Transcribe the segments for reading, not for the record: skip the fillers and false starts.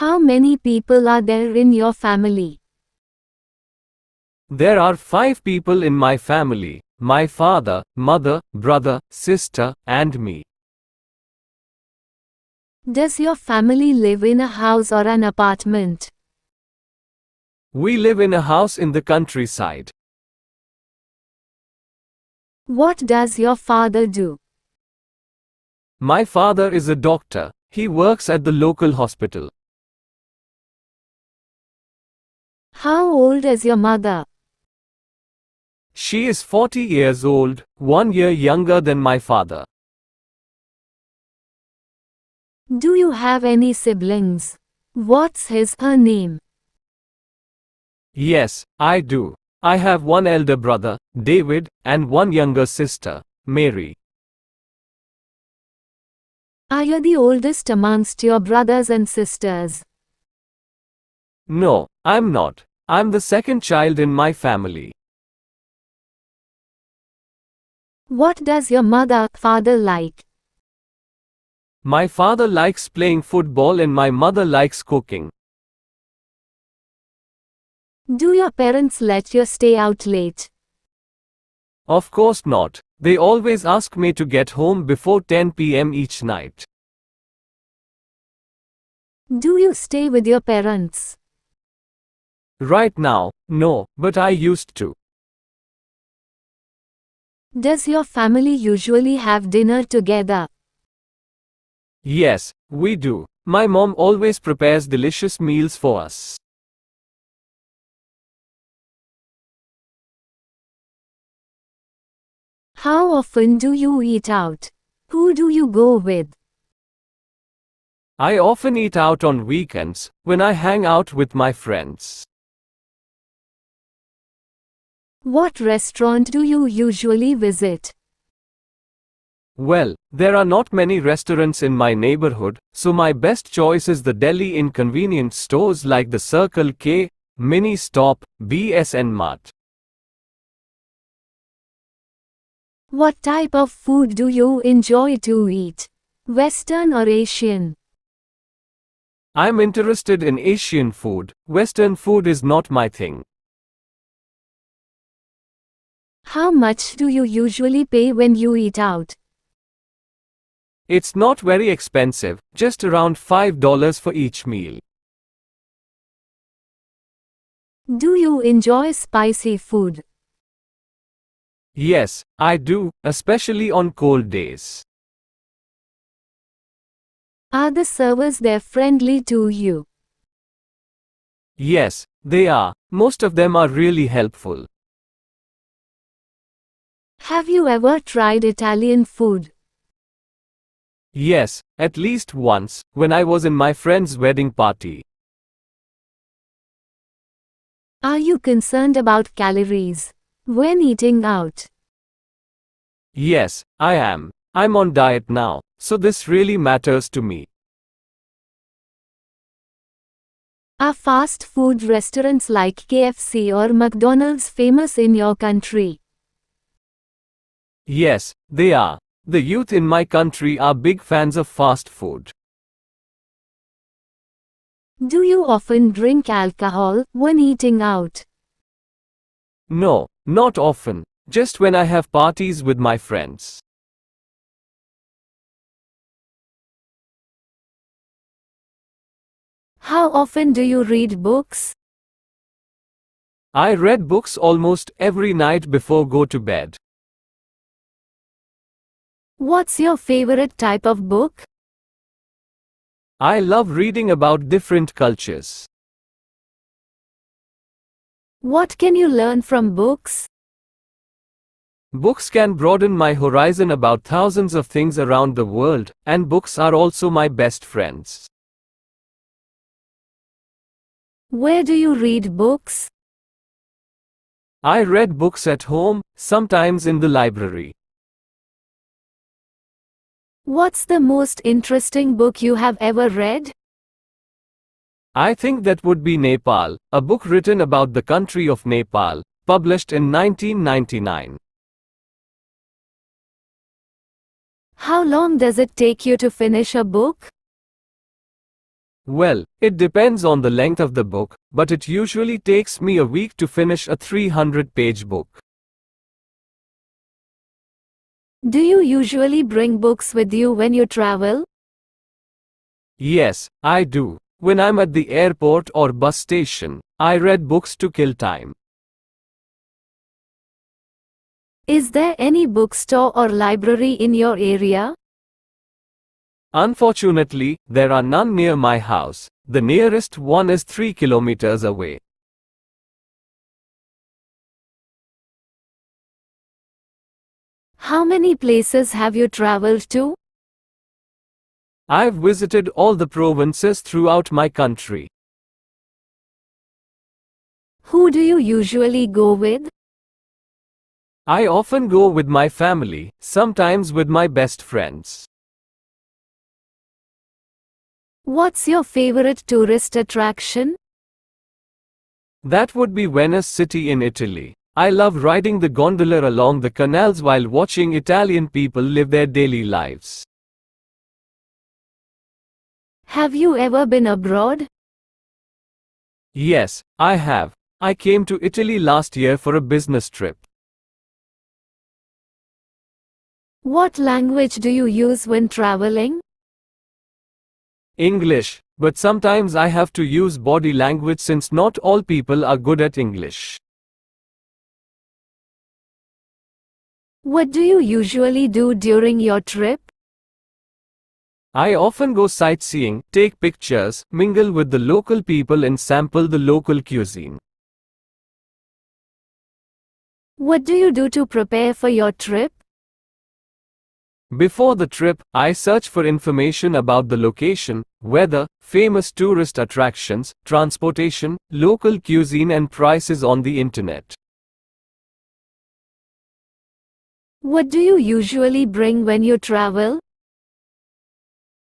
How many people are there in your family? There are 5 people in my family: my father, mother, brother, sister, and me. Does your family live in a house or an apartment? We live in a house in the countryside. What does your father do? My father is a doctor. He works at the local hospital. How old is your mother? She is 40 years old, 1 year younger than my father. Do you have any siblings? What's her name? Yes, I do. I have one elder brother, David, and one younger sister, Mary. Are you the oldest amongst your brothers and sisters? No, I'm not. I'm the second child in my family. What does your father like? My father likes playing football and my mother likes cooking. Do your parents let you stay out late? Of course not. They always ask me to get home before 10 p.m. each night. Do you stay with your parents? Right now, no, but I used to. Does your family usually have dinner together? Yes, we do. My mom always prepares delicious meals for us. How often do you eat out? Who do you go with? I often eat out on weekends, when I hang out with my friends. What restaurant do you usually visit? Well, there are not many restaurants in my neighborhood, so my best choice is the deli in convenience stores like the Circle K, Mini Stop, BSN Mart. What type of food do you enjoy to eat? Western or Asian? I'm interested in Asian food. Western food is not my thing. How much do you usually pay when you eat out? It's not very expensive, just around $5 for each meal. Do you enjoy spicy food? Yes, I do, especially on cold days. Are the servers there friendly to you? Yes, they are. Most of them are really helpful. Have you ever tried Italian food? Yes, at least once, when I was in my friend's wedding party. Are you concerned about calories when eating out? Yes, I am. I'm on diet now, so this really matters to me. Are fast food restaurants like KFC or McDonald's famous in your country? Yes, they are. The youth in my country are big fans of fast food. Do you often drink alcohol when eating out? No, not often. Just when I have parties with my friends. How often do you read books? I read books almost every night before go to bed. What's your favorite type of book? I love reading about different cultures. What can you learn from books? Books can broaden my horizon about thousands of things around the world, and books are also my best friends. Where do you read books? I read books at home, sometimes in the library. What's the most interesting book you have ever read? I think that would be Nepal, a book written about the country of Nepal, published in 1999. How long does it take you to finish a book? Well, it depends on the length of the book, but it usually takes me a week to finish a 300-page book. Do you usually bring books with you when you travel? Yes, I do. When I'm at the airport or bus station, I read books to kill time. Is there any bookstore or library in your area? Unfortunately, there are none near my house. The nearest one is 3 kilometers away. How many places have you traveled to? I've visited all the provinces throughout my country. Who do you usually go with? I often go with my family, sometimes with my best friends. What's your favorite tourist attraction? That would be Venice City in Italy. I love riding the gondola along the canals while watching Italian people live their daily lives. Have you ever been abroad? Yes, I have. I came to Italy last year for a business trip. What language do you use when traveling? English, but sometimes I have to use body language since not all people are good at English. What do you usually do during your trip? I often go sightseeing, take pictures, mingle with the local people and sample the local cuisine. What do you do to prepare for your trip? Before the trip, I search for information about the location, weather, famous tourist attractions, transportation, local cuisine and prices on the internet. What do you usually bring when you travel?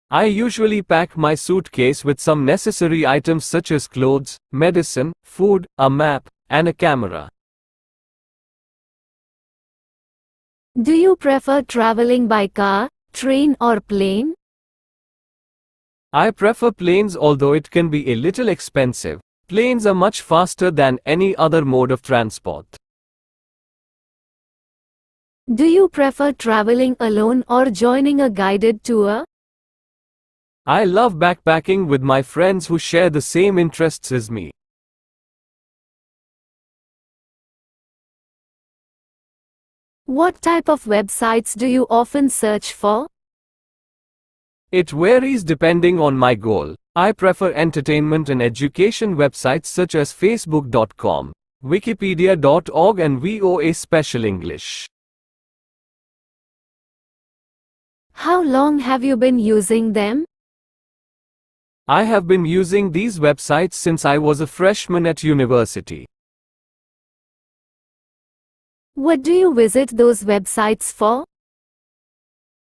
I usually pack my suitcase with some necessary items such as clothes, medicine, food, a map, and a camera. Do you prefer traveling by car, train or plane? I prefer planes although it can be a little expensive. Planes are much faster than any other mode of transport. Do you prefer traveling alone or joining a guided tour? I love backpacking with my friends who share the same interests as me. What type of websites do you often search for? It varies depending on my goal. I prefer entertainment and education websites such as Facebook.com, Wikipedia.org and VOA Special English. How long have you been using them? I have been using these websites since I was a freshman at university. What do you visit those websites for?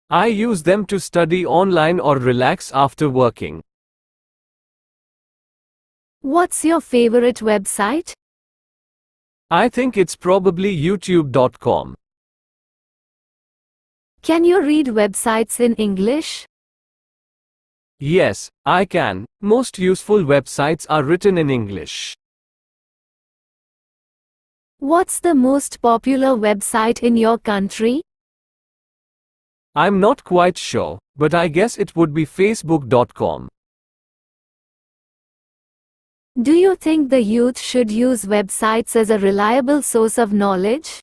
I use them to study online or relax after working. What's your favorite website? I think it's probably YouTube.com. Can you read websites in English? Yes, I can. Most useful websites are written in English. What's the most popular website in your country? I'm not quite sure, but I guess it would be Facebook.com. Do you think the youth should use websites as a reliable source of knowledge?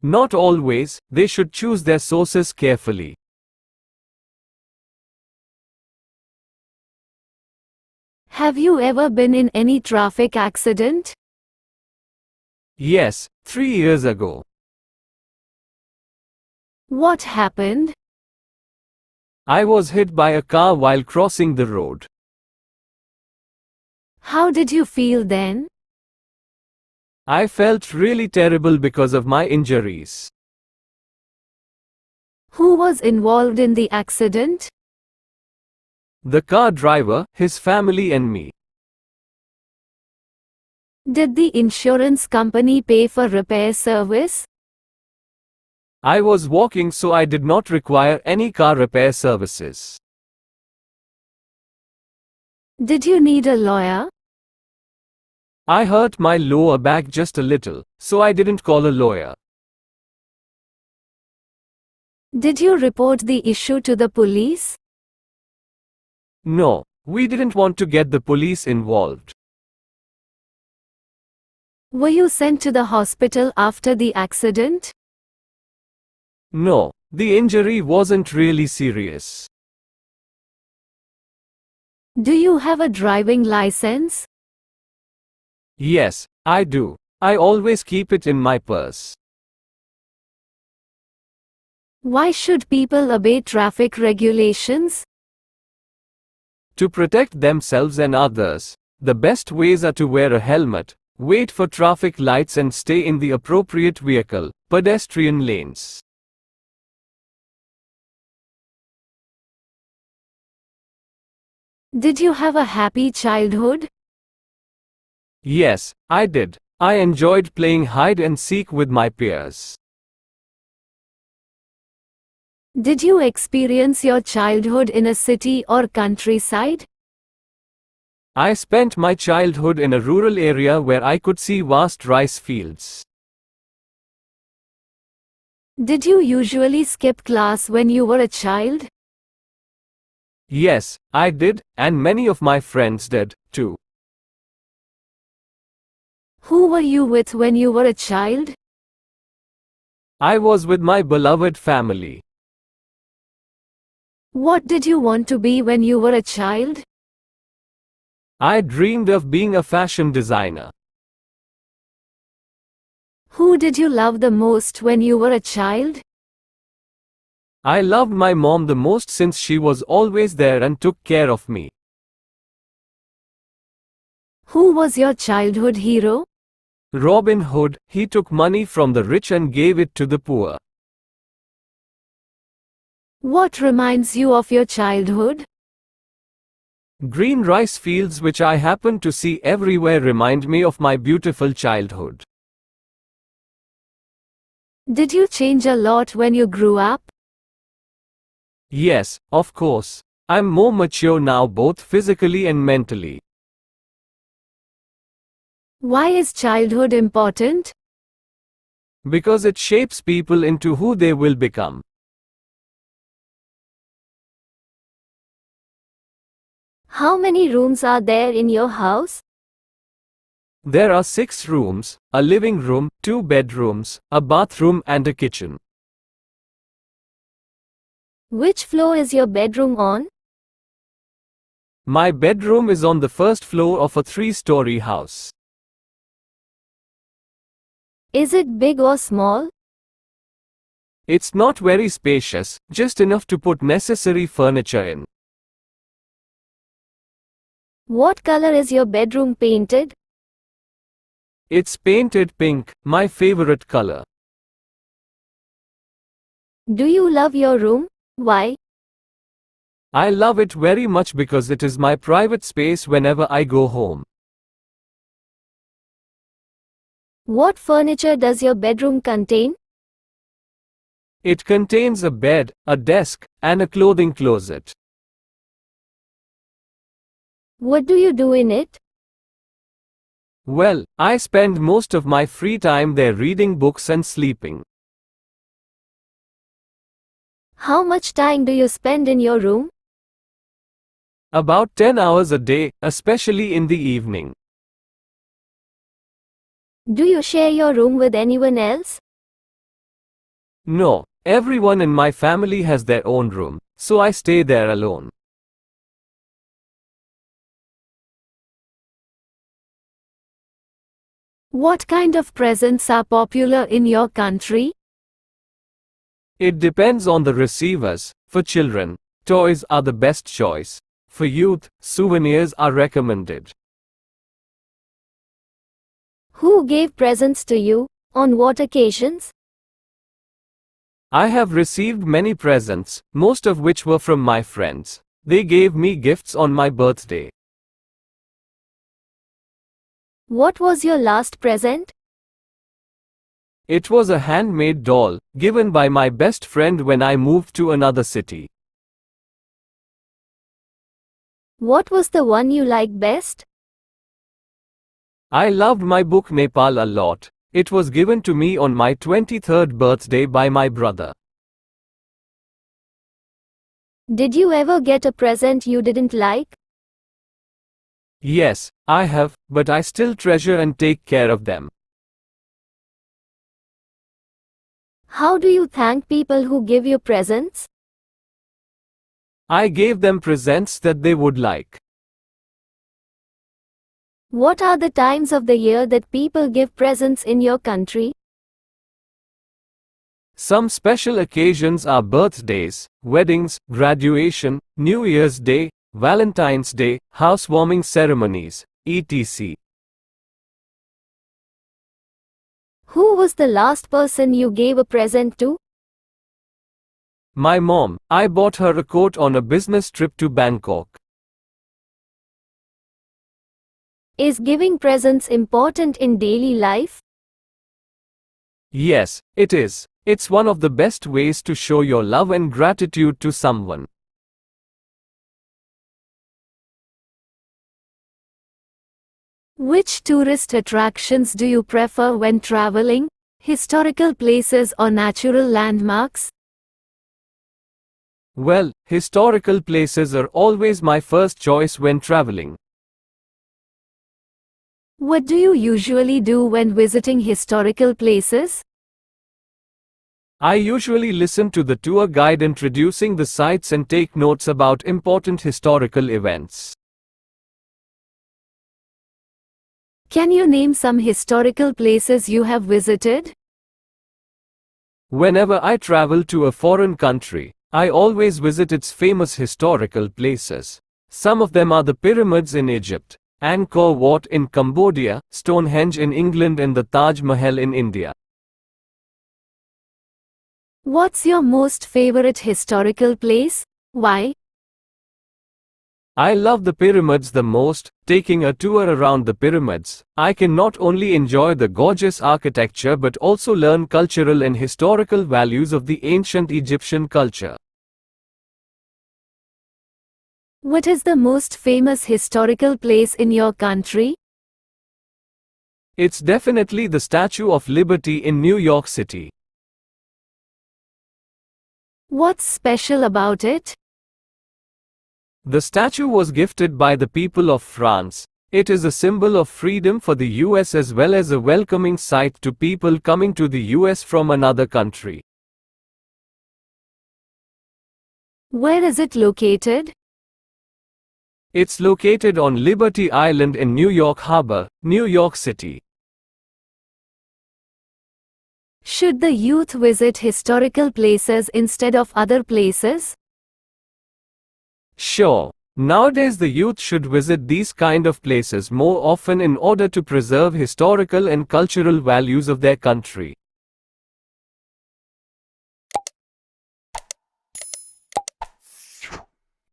Not always, they should choose their sources carefully. Have you ever been in any traffic accident? Yes, 3 years ago. What happened? I was hit by a car while crossing the road. How did you feel then? I felt really terrible because of my injuries. Who was involved in the accident? The car driver, his family and me. Did the insurance company pay for repair service? I was walking so I did not require any car repair services. Did you need a lawyer? I hurt my lower back just a little, so I didn't call a lawyer. Did you report the issue to the police? No, we didn't want to get the police involved. Were you sent to the hospital after the accident? No, the injury wasn't really serious. Do you have a driving license? Yes, I do. I always keep it in my purse. Why should people obey traffic regulations? To protect themselves and others, the best ways are to wear a helmet, wait for traffic lights and stay in the appropriate vehicle, pedestrian lanes. Did you have a happy childhood? Yes, I did. I enjoyed playing hide and seek with my peers. Did you experience your childhood in a city or countryside? I spent my childhood in a rural area where I could see vast rice fields. Did you usually skip class when you were a child? Yes, I did, and many of my friends did, too. Who were you with when you were a child? I was with my beloved family. What did you want to be when you were a child? I dreamed of being a fashion designer. Who did you love the most when you were a child? I loved my mom the most since she was always there and took care of me. Who was your childhood hero? Robin Hood, he took money from the rich and gave it to the poor. What reminds you of your childhood? Green rice fields which I happen to see everywhere remind me of my beautiful childhood. Did you change a lot when you grew up? Yes, of course. I'm more mature now both physically and mentally. Why is childhood important? Because it shapes people into who they will become. How many rooms are there in your house? There are 6 rooms, a living room, 2 bedrooms, a bathroom and a kitchen. Which floor is your bedroom on? My bedroom is on the first floor of a 3-story house. Is it big or small? It's not very spacious, just enough to put necessary furniture in. What color is your bedroom painted? It's painted pink, my favorite color. Do you love your room? Why? I love it very much because it is my private space whenever I go home. What furniture does your bedroom contain? It contains a bed, a desk, and a clothing closet. What do you do in it? Well, I spend most of my free time there reading books and sleeping. How much time do you spend in your room? About 10 hours a day, especially in the evening. Do you share your room with anyone else? No, everyone in my family has their own room, so I stay there alone. What kind of presents are popular in your country? It depends on the receivers. For children, toys are the best choice. For youth, souvenirs are recommended. Who gave presents to you? On what occasions? I have received many presents, most of which were from my friends. They gave me gifts on my birthday. What was your last present? It was a handmade doll, given by my best friend when I moved to another city. What was the one you liked best? I loved my book Nepal a lot. It was given to me on my 23rd birthday by my brother. Did you ever get a present you didn't like? Yes, I have, but I still treasure and take care of them. How do you thank people who give you presents? I gave them presents that they would like. What are the times of the year that people give presents in your country? Some special occasions are birthdays, weddings, graduation, New Year's Day, Valentine's Day, housewarming ceremonies, etc. Who was the last person you gave a present to? My mom. I bought her a coat on a business trip to Bangkok. Is giving presents important in daily life? Yes, it is. It's one of the best ways to show your love and gratitude to someone. Which tourist attractions do you prefer when traveling? Historical places or natural landmarks? Well, historical places are always my first choice when traveling. What do you usually do when visiting historical places? I usually listen to the tour guide introducing the sites and take notes about important historical events. Can you name some historical places you have visited? Whenever I travel to a foreign country, I always visit its famous historical places. Some of them are the pyramids in Egypt, Angkor Wat in Cambodia, Stonehenge in England and the Taj Mahal in India. What's your most favorite historical place? Why? I love the pyramids the most. Taking a tour around the pyramids, I can not only enjoy the gorgeous architecture but also learn cultural and historical values of the ancient Egyptian culture. What is the most famous historical place in your country? It's definitely the Statue of Liberty in New York City. What's special about it? The statue was gifted by the people of France. It is a symbol of freedom for the US as well as a welcoming sight to people coming to the US from another country. Where is it located? It's located on Liberty Island in New York Harbor, New York City. Should the youth visit historical places instead of other places? Sure. Nowadays the youth should visit these kind of places more often in order to preserve historical and cultural values of their country.